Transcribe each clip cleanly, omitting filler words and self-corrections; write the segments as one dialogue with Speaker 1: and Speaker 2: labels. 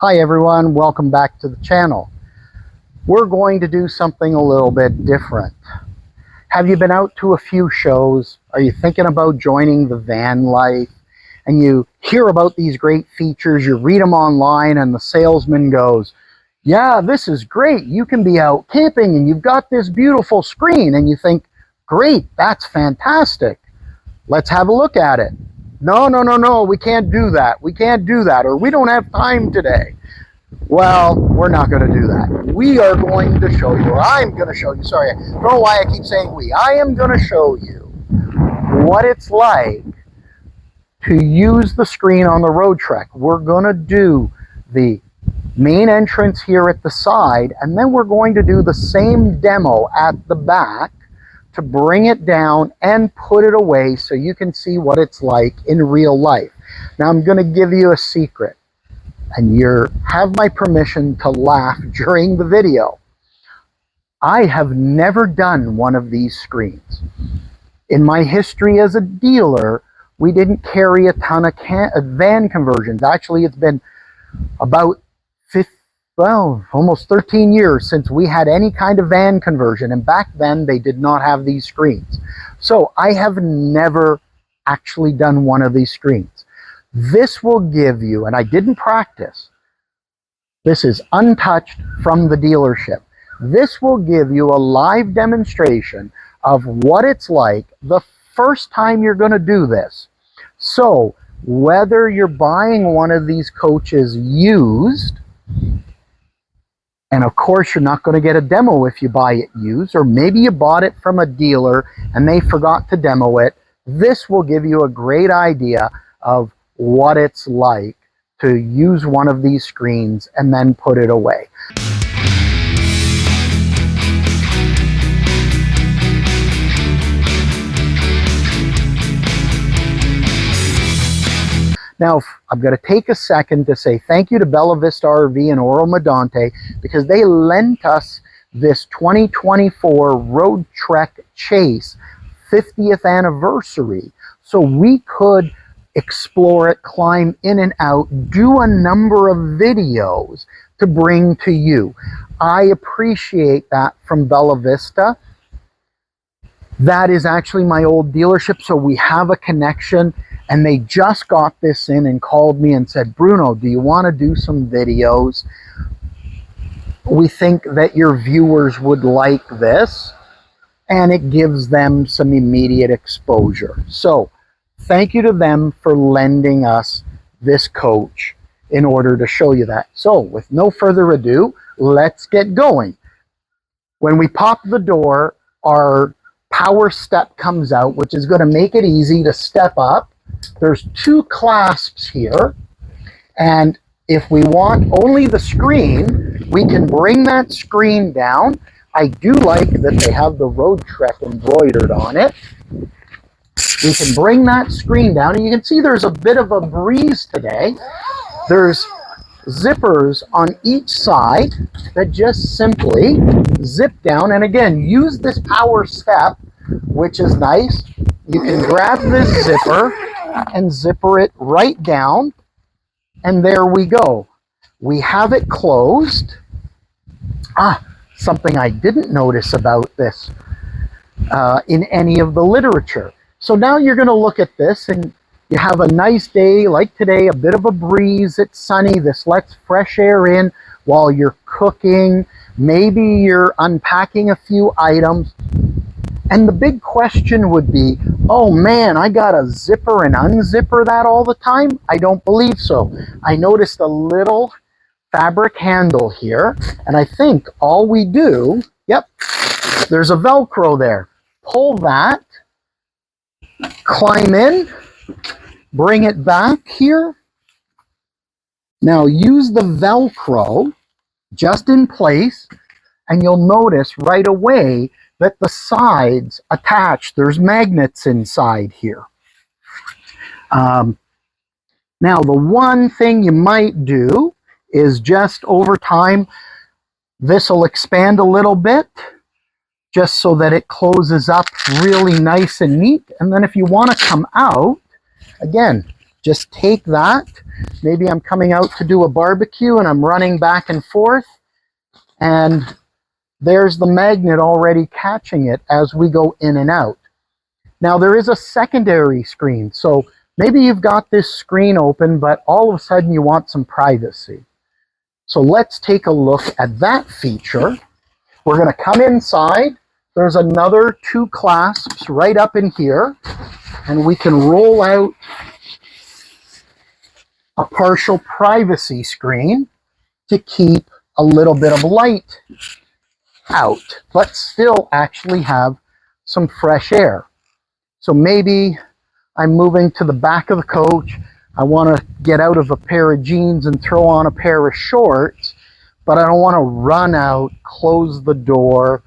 Speaker 1: Hi everyone, welcome back to the channel. We're going to do something a little bit different. Have you been out to a few shows? Are you thinking about joining the van life? And you hear about these great features, you read them online, and the salesman goes, yeah, this is great. You can be out camping and you've got this beautiful screen. And you think, great, that's fantastic. Let's have a look at it. No, we can't do that. We can't do that, or we don't have time today. Well, we're not going to do that. We are going to show you, or I'm going to show you, sorry, I don't know why I keep saying we. I am going to show you what it's like to use the screen on the roadtrek. We're going to do the main entrance here at the side, and then we're going to do the same demo at the back to bring it down and put it away so you can see what it's like in real life. Now I'm going to give you a secret, and you have my permission to laugh during the video. I have never done one of these screens. In my history as a dealer, we didn't carry a ton of van conversions. Actually, it's been about almost 13 years since we had any kind of van conversion, and back then they did not have these screens. So I have never actually done one of these screens. This will give you, and I didn't practice, this is untouched from the dealership. This will give you a live demonstration of what it's like the first time you're going to do this. So whether you're buying one of these coaches used, and of course, you're not going to get a demo if you buy it used, or maybe you bought it from a dealer and they forgot to demo it. This will give you a great idea of what it's like to use one of these screens and then put it away. Now, I'm going to take a second to say thank you to Bella Vista RV and Oro Medonte, because they lent us this 2024 Road Trek Chase 50th anniversary, so we could explore it, climb in and out, do a number of videos to bring to you. I appreciate that from Bella Vista. That is actually my old dealership, so we have a connection. And they just got this in and called me and said, Bruno, do you want to do some videos? We think that your viewers would like this, and it gives them some immediate exposure. So thank you to them for lending us this coach in order to show you that. So with no further ado, let's get going. When we pop the door, our power step comes out, which is going to make it easy to step up. There's two clasps here, and if we want only the screen, we can bring that screen down. I do like that they have the Road Trek embroidered on it. We can bring that screen down, and you can see there's a bit of a breeze today. There's zippers on each side that just simply zip down, and again, use this power step, which is nice. You can grab this zipper and zipper it right down, and there we go. We have it closed. Something I didn't notice about this in any of the literature. So now you're going to look at this, and you have a nice day like today, a bit of a breeze, it's sunny, this lets fresh air in while you're cooking, maybe you're unpacking a few items. And the big question would be, oh man, I got to zipper and unzipper that all the time? I don't believe so. I noticed a little fabric handle here, and I think all we do, yep, there's a Velcro there. Pull that, climb in, bring it back here. Now use the Velcro just in place, and you'll notice right away that the sides attach. There's magnets inside here. Now, the one thing you might do is just over time, this will expand a little bit, just so that it closes up really nice and neat. And then if you want to come out, again, just take that. Maybe I'm coming out to do a barbecue and I'm running back and forth, and there's the magnet already catching it as we go in and out. Now there is a secondary screen, so maybe you've got this screen open, but all of a sudden you want some privacy. So let's take a look at that feature. We're going to come inside. There's another 2 clasps right up in here, and we can roll out a partial privacy screen to keep a little bit of light out, but still actually have some fresh air. So maybe I'm moving to the back of the coach. I want to get out of a pair of jeans and throw on a pair of shorts, but I don't want to run out, close the door.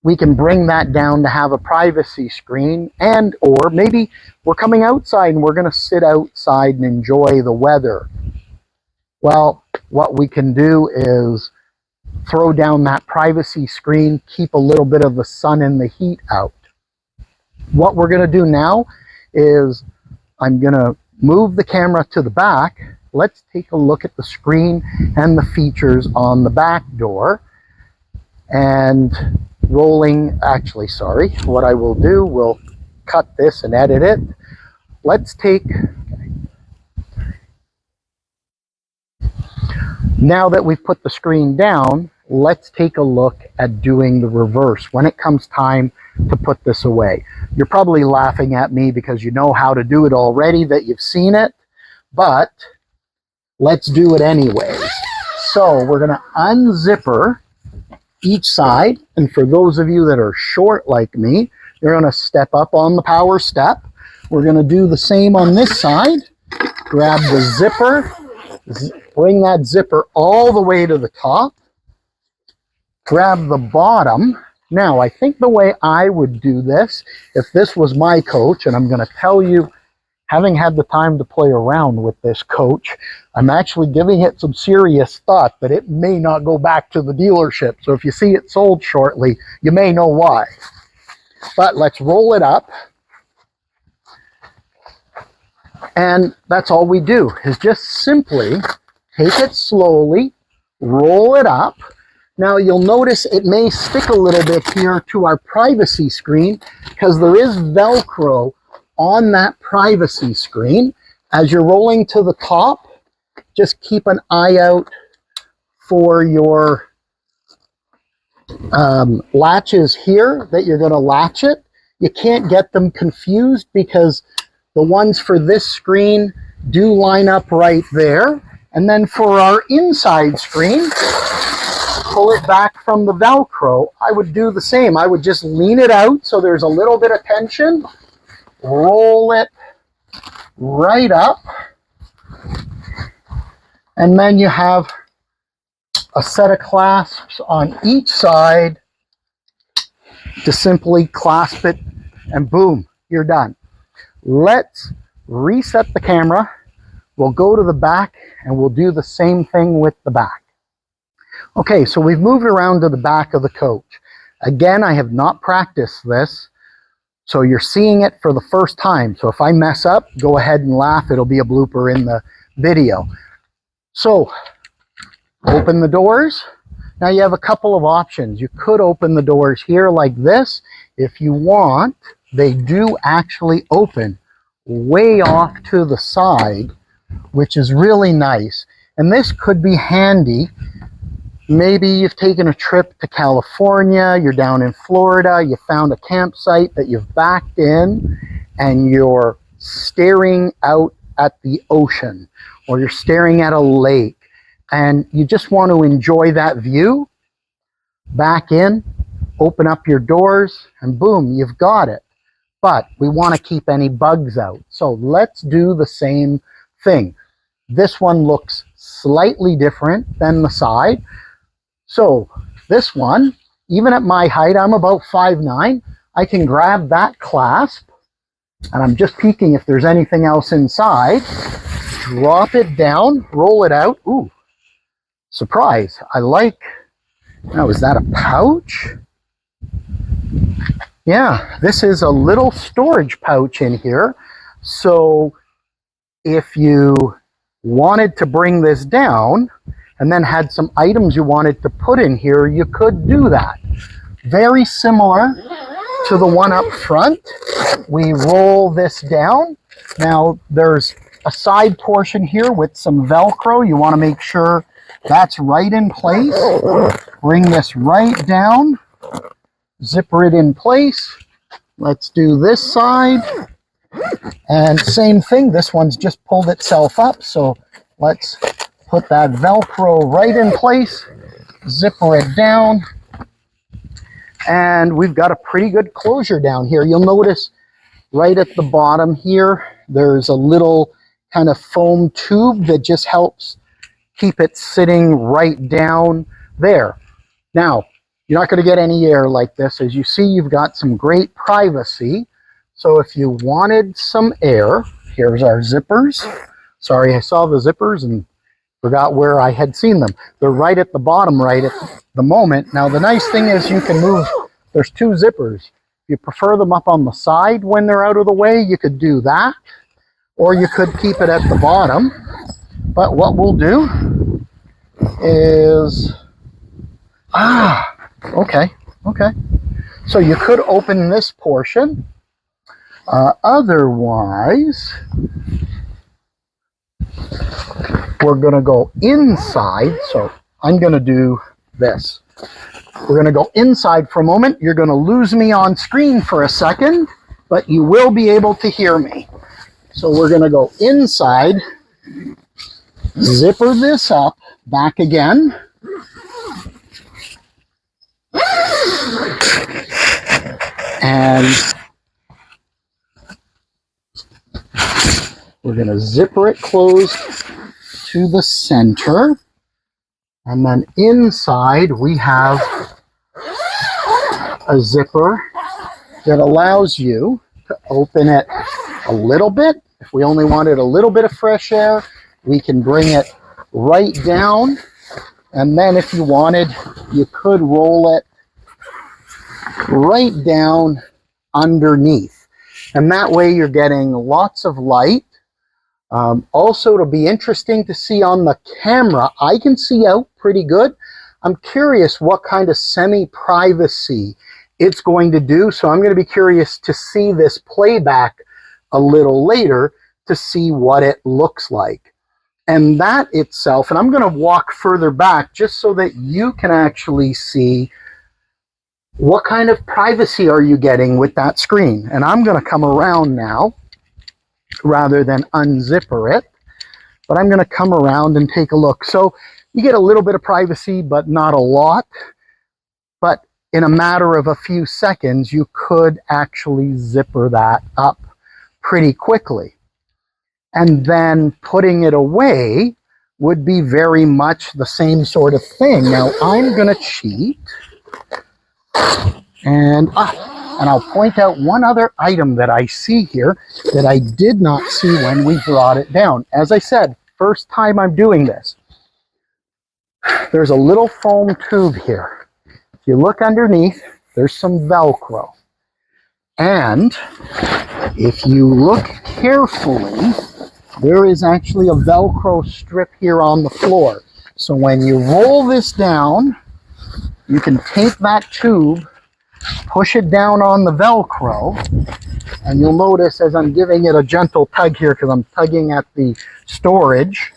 Speaker 1: We can bring that down to have a privacy screen, and or maybe we're coming outside and we're going to sit outside and enjoy the weather. Well, what we can do is throw down that privacy screen, keep a little bit of the sun and the heat out. What we're going to do now is I'm going to move the camera to the back. Let's take a look at the screen and the features on the back door. And what I will do, we'll cut this and edit it. Let's take, now that we've put the screen down, let's take a look at doing the reverse when it comes time to put this away. You're probably laughing at me because you know how to do it already, that you've seen it, but let's do it anyways. So we're going to unzipper each side, and for those of you that are short like me, you're going to step up on the power step. We're going to do the same on this side. Grab the zipper, bring that zipper all the way to the top, grab the bottom. Now, I think the way I would do this, if this was my coach, and I'm going to tell you, having had the time to play around with this coach, I'm actually giving it some serious thought that it may not go back to the dealership. So if you see it sold shortly, you may know why. But let's roll it up. And that's all we do, is just simply take it slowly, roll it up. Now you'll notice it may stick a little bit here to our privacy screen because there is Velcro on that privacy screen. As you're rolling to the top, just keep an eye out for your latches here that you're going to latch it. You can't get them confused because the ones for this screen do line up right there. And then for our inside screen, pull it back from the Velcro. I would do the same. I would just lean it out so there's a little bit of tension. Roll it right up, and then you have a set of clasps on each side to simply clasp it, and boom, you're done. Let's reset the camera. We'll go to the back and we'll do the same thing with the back. Okay, so we've moved around to the back of the coach. Again, I have not practiced this, so you're seeing it for the first time. So if I mess up, go ahead and laugh. It'll be a blooper in the video. So open the doors. Now you have a couple of options. You could open the doors here like this. If you want, they do actually open way off to the side, which is really nice. And this could be handy. Maybe you've taken a trip to California, you're down in Florida, you found a campsite that you've backed in, and you're staring out at the ocean, or you're staring at a lake, and you just want to enjoy that view. Back in, open up your doors, and boom, you've got it. But we want to keep any bugs out. So let's do the same thing. This one looks slightly different than the side. So this one, even at my height, I'm about 5'9", I can grab that clasp, and I'm just peeking if there's anything else inside, drop it down, roll it out. Ooh, surprise. I like, now is that a pouch? Yeah, this is a little storage pouch in here. So if you wanted to bring this down and then had some items you wanted to put in here, you could do that. Very similar to the one up front. We roll this down. Now there's a side portion here with some Velcro. You want to make sure that's right in place. Bring this right down. Zipper it in place. Let's do this side. And same thing, this one's just pulled itself up. So let's put that Velcro right in place. Zipper it down. And we've got a pretty good closure down here. You'll notice right at the bottom here, there's a little kind of foam tube that just helps keep it sitting right down there. Now, you're not going to get any air like this. As you see, you've got some great privacy. So if you wanted some air, here's our zippers. Sorry, I saw the zippers and forgot where I had seen them. They're right at the bottom right at the moment. Now, the nice thing is you can move, there's two zippers. If you prefer them up on the side when they're out of the way, you could do that. Or you could keep it at the bottom. But what we'll do is, okay. So you could open this portion. Otherwise, we're going to go inside. So I'm going to do this. We're going to go inside for a moment. You're going to lose me on screen for a second, but you will be able to hear me. So we're going to go inside, zipper this up, back again. And we're going to zipper it closed to the center. And then inside we have a zipper that allows you to open it a little bit. If we only wanted a little bit of fresh air, we can bring it right down. And then if you wanted, you could roll it right down underneath. And that way you're getting lots of light. Also, it'll be interesting to see on the camera. I can see out pretty good. I'm curious what kind of semi-privacy it's going to do. So I'm going to be curious to see this playback a little later to see what it looks like. And that itself, and I'm going to walk further back just so that you can actually see what kind of privacy are you getting with that screen. And I'm going to come around now rather than unzipper it, but I'm going to come around and take a look. So you get a little bit of privacy, but not a lot. But in a matter of a few seconds, you could actually zipper that up pretty quickly. And then putting it away would be very much the same sort of thing. Now I'm going to cheat. And I'll point out one other item that I see here that I did not see when we brought it down. As I said, first time I'm doing this. There's a little foam tube here. If you look underneath, there's some Velcro. And if you look carefully, there is actually a Velcro strip here on the floor. So when you roll this down, you can take that tube, push it down on the Velcro, and you'll notice as I'm giving it a gentle tug here, because I'm tugging at the storage,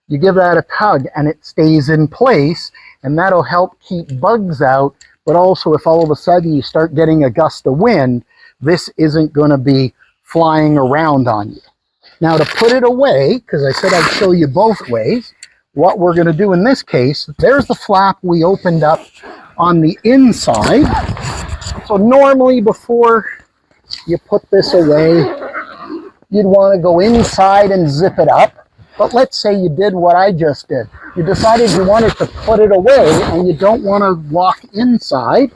Speaker 1: you give that a tug and it stays in place, and that'll help keep bugs out. But also if all of a sudden you start getting a gust of wind, this isn't going to be flying around on you. Now to put it away, because I said I'd show you both ways, what we're going to do in this case, there's the flap we opened up on the inside. So normally before you put this away, you'd want to go inside and zip it up. But let's say you did what I just did. You decided you wanted to put it away and you don't want to walk inside.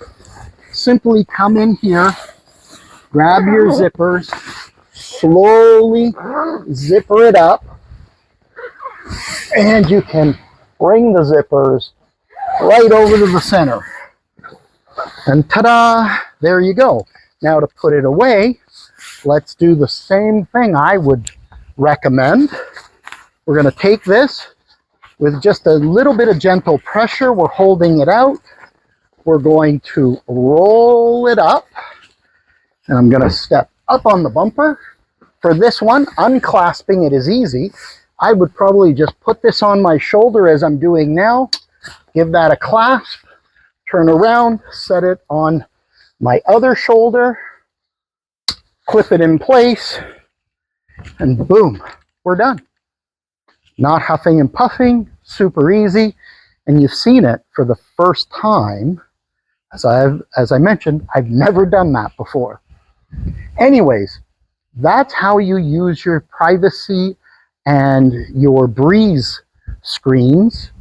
Speaker 1: Simply come in here, grab your zippers, slowly zipper it up, and you can bring the zippers right over to the center. And ta-da, there you go. Now to put it away, let's do the same thing. I would recommend. We're going to take this with just a little bit of gentle pressure. We're holding it out. We're going to roll it up, and I'm going to step up on the bumper. For this one, unclasping it is easy. I would probably just put this on my shoulder as I'm doing now, give that a clasp, turn around, set it on my other shoulder, clip it in place, and boom, we're done. Not huffing and puffing, super easy, and you've seen it for the first time. As I mentioned, I've never done that before. Anyways, that's how you use your privacy and your breeze screens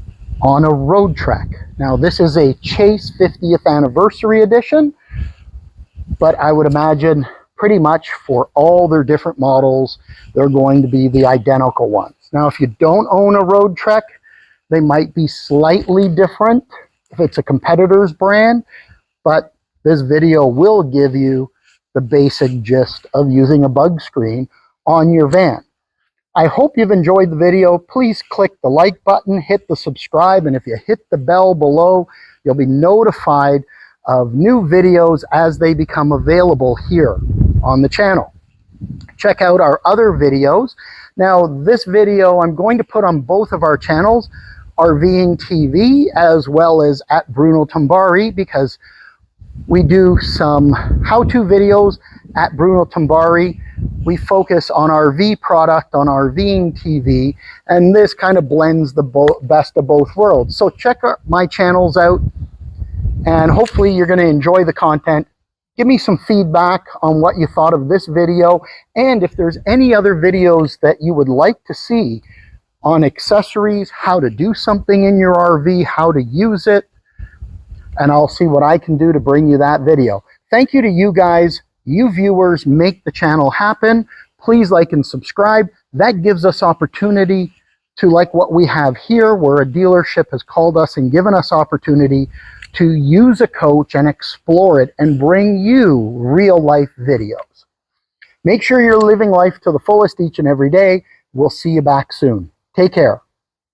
Speaker 1: on a road trek. Now, this is a Chase 50th anniversary edition, but I would imagine pretty much for all their different models, they're going to be the identical ones. Now, if you don't own a road trek, they might be slightly different if it's a competitor's brand, but this video will give you the basic gist of using a bug screen on your van. I hope you've enjoyed the video. Please click the like button, hit the subscribe, and if you hit the bell below, you'll be notified of new videos as they become available here on the channel. Check out our other videos. Now, this video I'm going to put on both of our channels, RVing TV as well as at Bruno Tambari, because we do some how-to videos at Bruno Tambari. We focus on RV product on RVing TV, and this kind of blends the best of both worlds. So check my channels out, and hopefully you're going to enjoy the content. Give me some feedback on what you thought of this video, and if there's any other videos that you would like to see on accessories, how to do something in your RV, how to use it, and I'll see what I can do to bring you that video. Thank you to you guys. You viewers make the channel happen. Please like and subscribe. That gives us opportunity to, like what we have here, where a dealership has called us and given us opportunity to use a coach and explore it and bring you real life videos. Make sure you're living life to the fullest each and every day. We'll see you back soon. Take care.